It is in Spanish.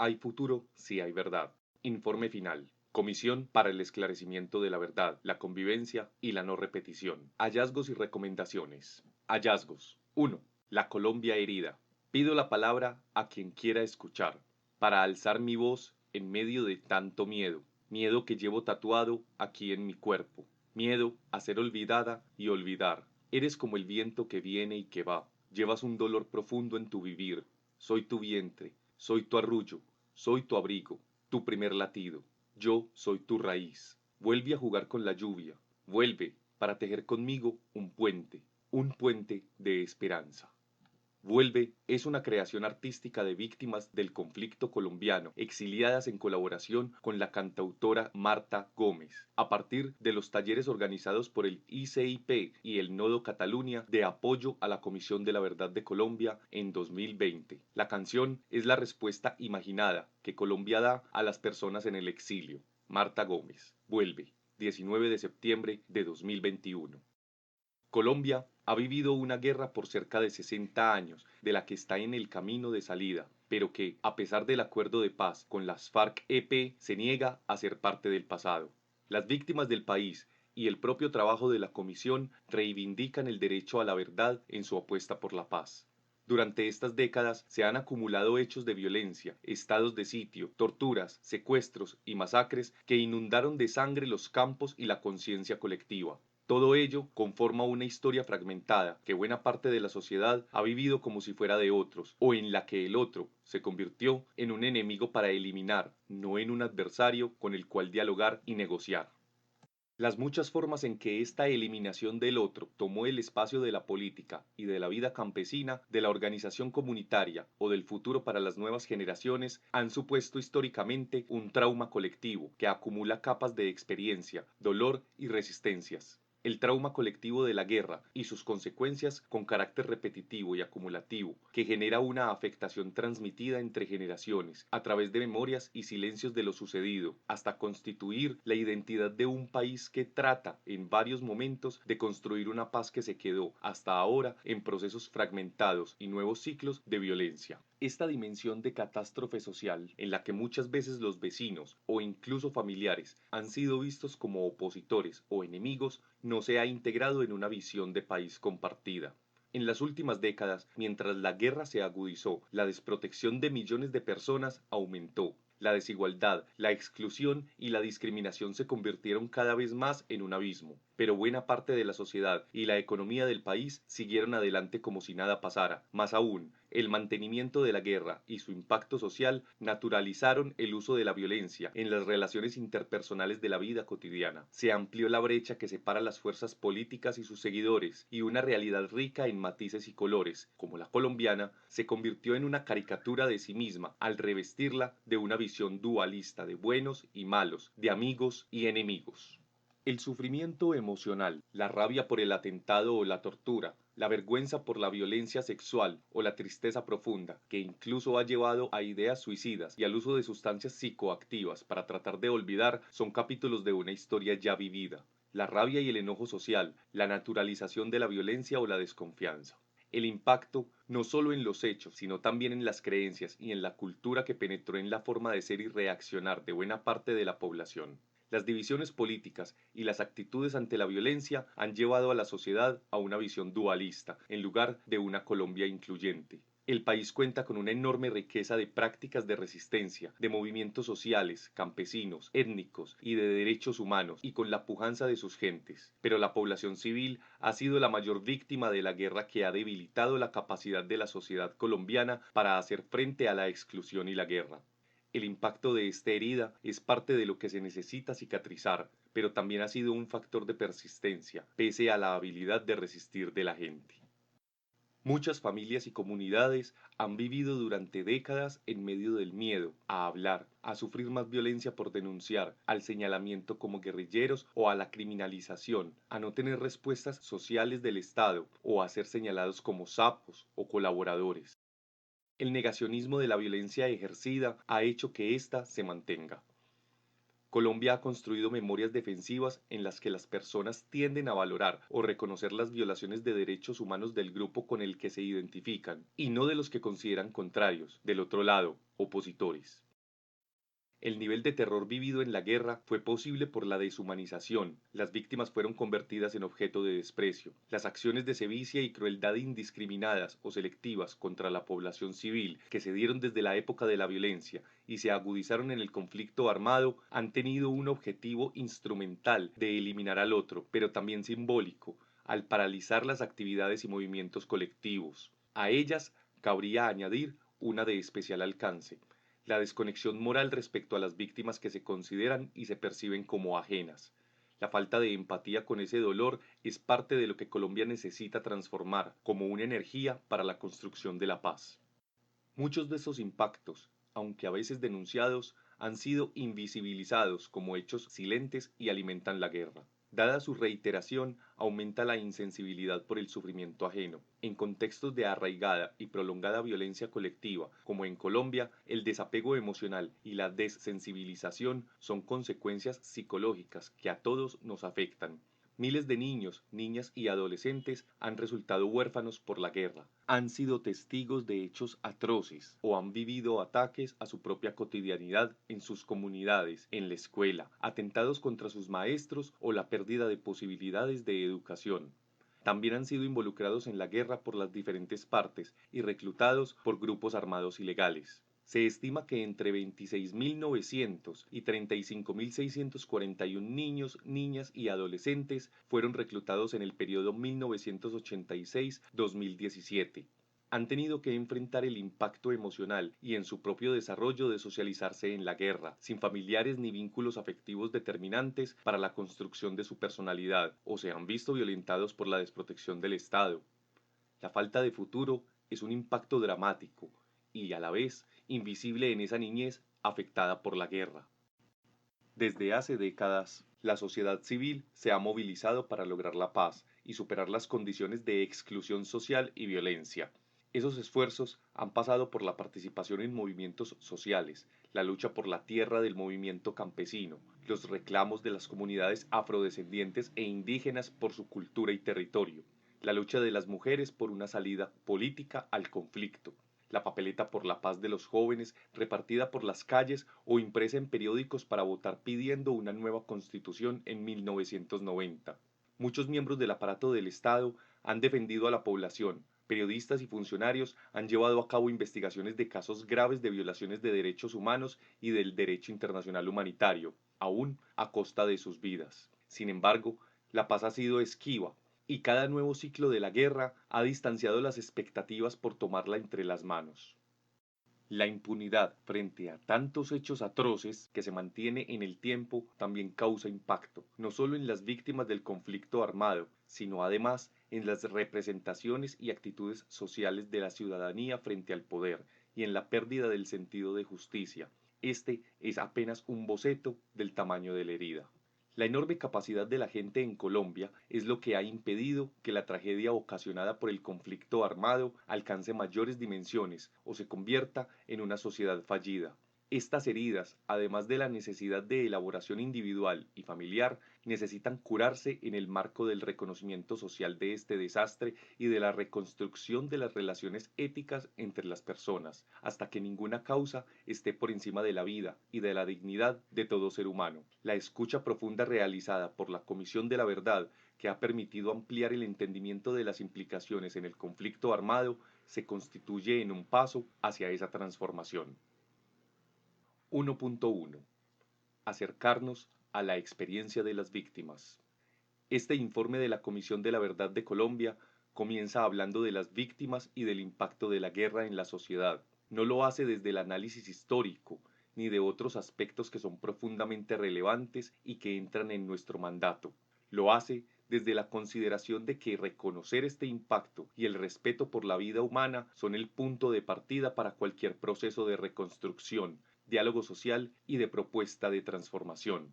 Hay futuro si hay verdad. Informe final. Comisión para el esclarecimiento de la verdad, la convivencia y la no repetición. Hallazgos y recomendaciones. Hallazgos. 1. La Colombia herida. Pido la palabra a quien quiera escuchar, para alzar mi voz en medio de tanto miedo, miedo que llevo tatuado aquí en mi cuerpo, miedo a ser olvidada y olvidar. Eres como el viento que viene y que va, llevas un dolor profundo en tu vivir, soy tu vientre, soy tu arrullo, soy tu abrigo, tu primer latido, yo soy tu raíz. Vuelve a jugar con la lluvia, vuelve para tejer conmigo un puente de esperanza. Vuelve es una creación artística de víctimas del conflicto colombiano, exiliadas en colaboración con la cantautora Marta Gómez, a partir de los talleres organizados por el ICIP y el Nodo Cataluña de apoyo a la Comisión de la Verdad de Colombia en 2020. La canción es la respuesta imaginada que Colombia da a las personas en el exilio. Marta Gómez, Vuelve, 19 de septiembre de 2021. Colombia ha vivido una guerra por cerca de 60 años, de la que está en el camino de salida, pero que, a pesar del acuerdo de paz con las FARC-EP, se niega a ser parte del pasado. Las víctimas del país y el propio trabajo de la Comisión reivindican el derecho a la verdad en su apuesta por la paz. Durante estas décadas se han acumulado hechos de violencia, estados de sitio, torturas, secuestros y masacres que inundaron de sangre los campos y la conciencia colectiva. Todo ello conforma una historia fragmentada que buena parte de la sociedad ha vivido como si fuera de otros, o en la que el otro se convirtió en un enemigo para eliminar, no en un adversario con el cual dialogar y negociar. Las muchas formas en que esta eliminación del otro tomó el espacio de la política y de la vida campesina, de la organización comunitaria o del futuro para las nuevas generaciones han supuesto históricamente un trauma colectivo que acumula capas de experiencia, dolor y resistencias. El trauma colectivo de la guerra y sus consecuencias con carácter repetitivo y acumulativo, que genera una afectación transmitida entre generaciones, a través de memorias y silencios de lo sucedido, hasta constituir la identidad de un país que trata, en varios momentos, de construir una paz que se quedó, hasta ahora, en procesos fragmentados y nuevos ciclos de violencia. Esta dimensión de catástrofe social, en la que muchas veces los vecinos o incluso familiares han sido vistos como opositores o enemigos, no se ha integrado en una visión de país compartida. En las últimas décadas, mientras la guerra se agudizó, la desprotección de millones de personas aumentó. La desigualdad, la exclusión y la discriminación se convirtieron cada vez más en un abismo, pero buena parte de la sociedad y la economía del país siguieron adelante como si nada pasara. Más aún, el mantenimiento de la guerra y su impacto social naturalizaron el uso de la violencia en las relaciones interpersonales de la vida cotidiana. Se amplió la brecha que separa las fuerzas políticas y sus seguidores, y una realidad rica en matices y colores, como la colombiana, se convirtió en una caricatura de sí misma al revestirla de una visión dualista de buenos y malos, de amigos y enemigos. El sufrimiento emocional, la rabia por el atentado o la tortura, la vergüenza por la violencia sexual o la tristeza profunda, que incluso ha llevado a ideas suicidas y al uso de sustancias psicoactivas para tratar de olvidar, son capítulos de una historia ya vivida. La rabia y el enojo social, la naturalización de la violencia o la desconfianza. El impacto no solo en los hechos, sino también en las creencias y en la cultura que penetró en la forma de ser y reaccionar de buena parte de la población. Las divisiones políticas y las actitudes ante la violencia han llevado a la sociedad a una visión dualista, en lugar de una Colombia incluyente. El país cuenta con una enorme riqueza de prácticas de resistencia, de movimientos sociales, campesinos, étnicos y de derechos humanos, y con la pujanza de sus gentes. Pero la población civil ha sido la mayor víctima de la guerra, que ha debilitado la capacidad de la sociedad colombiana para hacer frente a la exclusión y la guerra. El impacto de esta herida es parte de lo que se necesita cicatrizar, pero también ha sido un factor de persistencia, pese a la habilidad de resistir de la gente. Muchas familias y comunidades han vivido durante décadas en medio del miedo a hablar, a sufrir más violencia por denunciar, al señalamiento como guerrilleros o a la criminalización, a no tener respuestas sociales del Estado o a ser señalados como sapos o colaboradores. El negacionismo de la violencia ejercida ha hecho que ésta se mantenga. Colombia ha construido memorias defensivas en las que las personas tienden a valorar o reconocer las violaciones de derechos humanos del grupo con el que se identifican, y no de los que consideran contrarios, del otro lado, opositores. El nivel de terror vivido en la guerra fue posible por la deshumanización. Las víctimas fueron convertidas en objeto de desprecio. Las acciones de sevicia y crueldad indiscriminadas o selectivas contra la población civil que se dieron desde la época de la violencia y se agudizaron en el conflicto armado han tenido un objetivo instrumental de eliminar al otro, pero también simbólico, al paralizar las actividades y movimientos colectivos. A ellas cabría añadir una de especial alcance: la desconexión moral respecto a las víctimas que se consideran y se perciben como ajenas. La falta de empatía con ese dolor es parte de lo que Colombia necesita transformar como una energía para la construcción de la paz. Muchos de esos impactos, aunque a veces denunciados, han sido invisibilizados como hechos silentes y alimentan la guerra. Dada su reiteración, aumenta la insensibilidad por el sufrimiento ajeno. En contextos de arraigada y prolongada violencia colectiva, como en Colombia, el desapego emocional y la desensibilización son consecuencias psicológicas que a todos nos afectan. Miles de niños, niñas y adolescentes han resultado huérfanos por la guerra, han sido testigos de hechos atroces o han vivido ataques a su propia cotidianidad en sus comunidades, en la escuela, atentados contra sus maestros o la pérdida de posibilidades de educación. También han sido involucrados en la guerra por las diferentes partes y reclutados por grupos armados ilegales. Se estima que entre 26.900 y 35.641 niños, niñas y adolescentes fueron reclutados en el periodo 1986-2017. Han tenido que enfrentar el impacto emocional y en su propio desarrollo de socializarse en la guerra, sin familiares ni vínculos afectivos determinantes para la construcción de su personalidad, o se han visto violentados por la desprotección del Estado. La falta de futuro es un impacto dramático y a la vez invisible en esa niñez afectada por la guerra. Desde hace décadas, la sociedad civil se ha movilizado para lograr la paz y superar las condiciones de exclusión social y violencia. Esos esfuerzos han pasado por la participación en movimientos sociales, la lucha por la tierra del movimiento campesino, los reclamos de las comunidades afrodescendientes e indígenas por su cultura y territorio, la lucha de las mujeres por una salida política al conflicto, la papeleta por la paz de los jóvenes repartida por las calles o impresa en periódicos para votar pidiendo una nueva constitución en 1990. Muchos miembros del aparato del Estado han defendido a la población. Periodistas y funcionarios han llevado a cabo investigaciones de casos graves de violaciones de derechos humanos y del derecho internacional humanitario, aún a costa de sus vidas. Sin embargo, la paz ha sido esquiva, y cada nuevo ciclo de la guerra ha distanciado las expectativas por tomarla entre las manos. La impunidad frente a tantos hechos atroces que se mantiene en el tiempo también causa impacto, no solo en las víctimas del conflicto armado, sino además en las representaciones y actitudes sociales de la ciudadanía frente al poder y en la pérdida del sentido de justicia. Este es apenas un boceto del tamaño de la herida. La enorme capacidad de la gente en Colombia es lo que ha impedido que la tragedia ocasionada por el conflicto armado alcance mayores dimensiones o se convierta en una sociedad fallida. Estas heridas, además de la necesidad de elaboración individual y familiar, necesitan curarse en el marco del reconocimiento social de este desastre y de la reconstrucción de las relaciones éticas entre las personas, hasta que ninguna causa esté por encima de la vida y de la dignidad de todo ser humano. La escucha profunda realizada por la Comisión de la Verdad, que ha permitido ampliar el entendimiento de las implicaciones en el conflicto armado, se constituye en un paso hacia esa transformación. 1.1. Acercarnos a la experiencia de las víctimas. Este informe de la Comisión de la Verdad de Colombia comienza hablando de las víctimas y del impacto de la guerra en la sociedad. No lo hace desde el análisis histórico, ni de otros aspectos que son profundamente relevantes y que entran en nuestro mandato. Lo hace desde la consideración de que reconocer este impacto y el respeto por la vida humana son el punto de partida para cualquier proceso de reconstrucción, diálogo social y de propuesta de transformación.